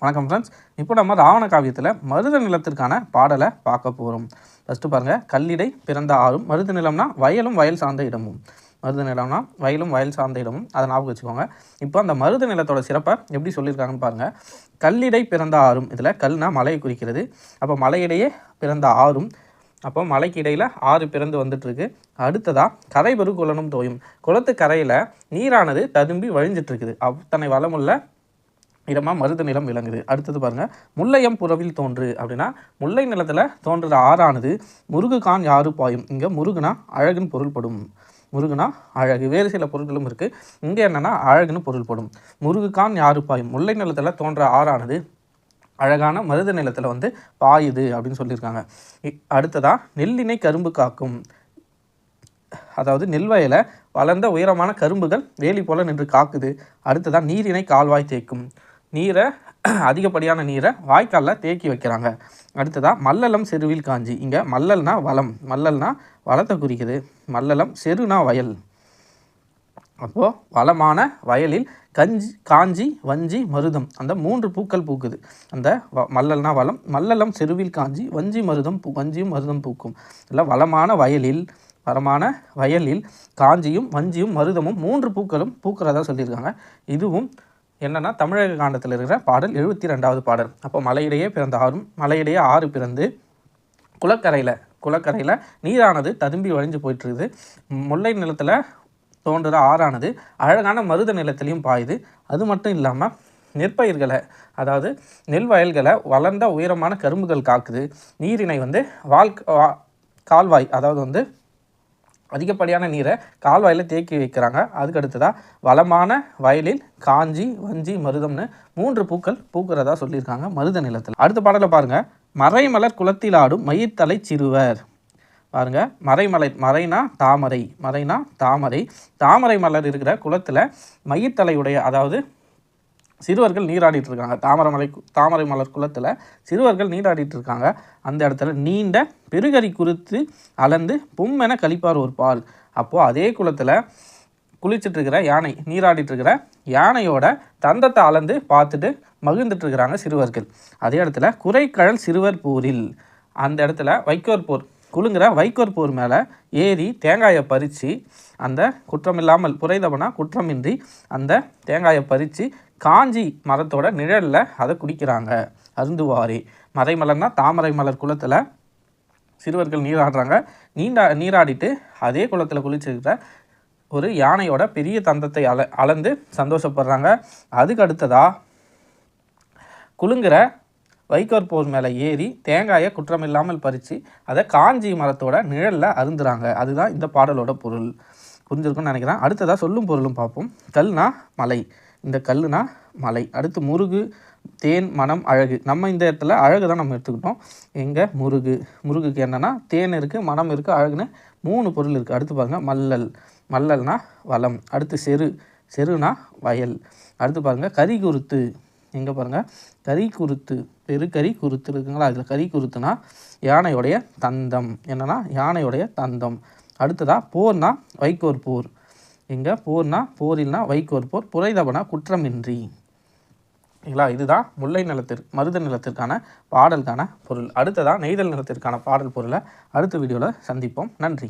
வணக்கம் ஃப்ரெண்ட்ஸ். இப்போ நம்ம ராவண காவியத்தில் மருத நிலத்திற்கான பாடலை பார்க்க போகிறோம். ஃபஸ்ட்டு பாருங்கள், கல்லிடை பிறந்த ஆறும். மருத நிலம்னா வயலும் வயல் சார்ந்த இடமும். மருத நிலம்னா வயலும் வயல் சார்ந்த இடமும், அதை ஞாபகம் வச்சுக்கோங்க. இப்போ அந்த மருத நிலத்தோட சிறப்பை எப்படி சொல்லியிருக்காங்கன்னு பாருங்கள். கல்லிடை பிறந்த ஆறும், இதில் கல்னா மலையை குறிக்கிறது. அப்போ மலையிடையே பிறந்த ஆறும், அப்போ மலைக்கு இடையில் ஆறு பிறந்து வந்துட்டுருக்கு. அடுத்ததாக கரைபெரு குளனும் தோயும். குளத்து கரையில் நீரானது ததும்பி வழிஞ்சிட்ருக்குது. அத்தனை வளமுள்ள இடமாக மருத நிலம் விளங்குது. அடுத்தது பாருங்கள், முல்லையம் புறவில் தோன்று அப்படின்னா முல்லை நிலத்தில் தோன்றுற ஆறானது முருகுகான் யாரு பாயும். இங்கே முருகுனா அழகுன்னு பொருள்படும். முருகுனா அழகு, வேறு சில பொருட்களும் இருக்குது. இங்கே என்னென்னா அழகுன்னு பொருள்படும். முருகுகான் யாரு பாயும், முல்லை நிலத்தில் தோன்ற ஆறானது அழகான மருத நிலத்தில் பாயுது அப்படின்னு சொல்லியிருக்காங்க. அடுத்ததாக நெல்லினை கரும்பு காக்கும், அதாவது நெல்வயலை வளர்ந்த உயரமான கரும்புகள் வேலி போல நின்று காக்குது. அடுத்ததாக நீரினை கால்வாய் தேக்கும், நீரை அதிகப்படியான நீரை வாய்க்காலில் தேக்கி வைக்கிறாங்க. அடுத்ததாக மல்லலம் செருவில் காஞ்சி, இங்கே மல்லல்னா வளம், மல்லல்னா வளத்தை குறிக்குது. மல்லலம் செருனா வயல். அப்போது வளமான வயலில் காஞ்சி வஞ்சி மருதம், அந்த 3 பூக்கள் பூக்குது. அந்த மல்லல்னா வளம், மல்லலம் செருவில் காஞ்சி வஞ்சி மருதம் வஞ்சியும் மருதம் பூக்கும். இல்லை வளமான வயலில் காஞ்சியும் வஞ்சியும் மருதமும் 3 பூக்களும் பூக்கிறதா சொல்லியிருக்காங்க. இதுவும் என்னென்னா தமிழக காண்டத்தில் இருக்கிற பாடல் 72வது பாடல். அப்போ மலையிடையே பிறந்த ஆறும், மலையிடையே ஆறு பிறந்து குளக்கரையில் நீரானது ததும்பி வழிஞ்சு போயிட்டுருக்குது. முல்லை நிலத்தில் தோன்றுற ஆறானது அழகான மருத நிலத்திலையும் பாயுது. அது மட்டும் இல்லாமல் நெற்பயிர்களை, அதாவது நெல் வயல்களை வளர்ந்த உயரமான கரும்புகள் காக்குது. நீரினை கால்வாய், அதாவது அதிகப்படியான நீரை கால்வாயில் தேக்கி வைக்கிறாங்க. அதுக்கு அடுத்ததாக வளமான வயலில் காஞ்சி வஞ்சி மருதம்னு 3 பூக்கள் பூக்கிறதா சொல்லியிருக்காங்க மருத நிலத்தில். அடுத்த பாடலை பாருங்கள், மறைமலர் குளத்தில் ஆடும் மயிர்த்தலை சிறுவர். பாருங்கள், மறைனா தாமரை, தாமரை மலர் இருக்கிற குளத்தில் மயிர்த்தலையுடைய, அதாவது சிறுவர்கள் நீராடிட்டு இருக்காங்க. தாமரை மலர் குளத்தில் சிறுவர்கள் நீராடிட்டு இருக்காங்க. அந்த இடத்துல நீண்ட பெருகரி குறித்து அளந்து பொம்மென கழிப்பார் ஒரு பால். அப்போது அதே குளத்தில் குளிச்சுட்டு இருக்கிற யானை, நீராடிட்டு இருக்கிற யானையோட தந்தத்தை அளந்து பார்த்துட்டு மகிழ்ந்துட்டு இருக்கிறாங்க சிறுவர்கள். அதே இடத்துல குறைக்கழல் சிறுவர் போரில், அந்த இடத்துல வைக்கோர் போர், குலுங்குற வைக்கோர் போர் மேலே ஏறி தேங்காயை பறித்து, அந்த குற்றமில்லாமல் புரைதவனா குற்றமின்றி அந்த தேங்காயை பறித்து காஞ்சி மரத்தோட நிழலில் அதை குடிக்கிறாங்க. அருந்துவாரே. மறைமலர்னா தாமரை மலர் குளத்தில் சிறுவர்கள் நீராடுறாங்க. நீராடிட்டு அதே குளத்தில் குளிச்சுக்கிற ஒரு யானையோட பெரிய தந்தத்தை அளந்து சந்தோஷப்படுறாங்க. அதுக்கு அடுத்ததாக குலுங்குற வைக்கோர் போர் மேலே ஏறி தேங்காயை குற்றமில்லாமல் பறித்து அதை காஞ்சி மரத்தோட நிழலில் அருந்துறாங்க. அதுதான் இந்த பாடலோட பொருள். புரிஞ்சிருக்குன்னு நினைக்கிறேன். அடுத்ததாக சொல்லும் பொருளும் பார்ப்போம். கல்னா மலை, இந்த கல்லுனா மலை. அடுத்து முருகு, தேன், மனம், அழகு. நம்ம இந்த இடத்துல அழகு தான் நம்ம எடுத்துக்கிட்டோம். எங்கே முருகுக்கு என்னென்னா தேன் இருக்குது, மனம் இருக்குது, அழகுன்னு 3 பொருள் இருக்குது. அடுத்து பாருங்கள், மல்லல்னா வளம். அடுத்து செருனா வயல். அடுத்து பாருங்கள் கரி குருத்து. எங்கே பாருங்கள், கரி குருத்து, பெருக்கரி குருத்து இருக்குங்களா, அதில் கரி குருத்துனா யானையோடைய தந்தம். என்னென்னா யானையோடைய தந்தம். அடுத்ததாக போர்னா வைக்கோர் போர். எங்கே போர்னா போரில்னா வைக்கோர் போர், புரைதவனா குற்றமின்றி. இல்லைங்களா, இதுதான் முல்லை மருத நிலத்திற்கான பாடலுக்கான பொருள். அடுத்ததாக நெய்தல் நிலத்திற்கான பாடல் பொருளை அடுத்த வீடியோவில் சந்திப்போம். நன்றி.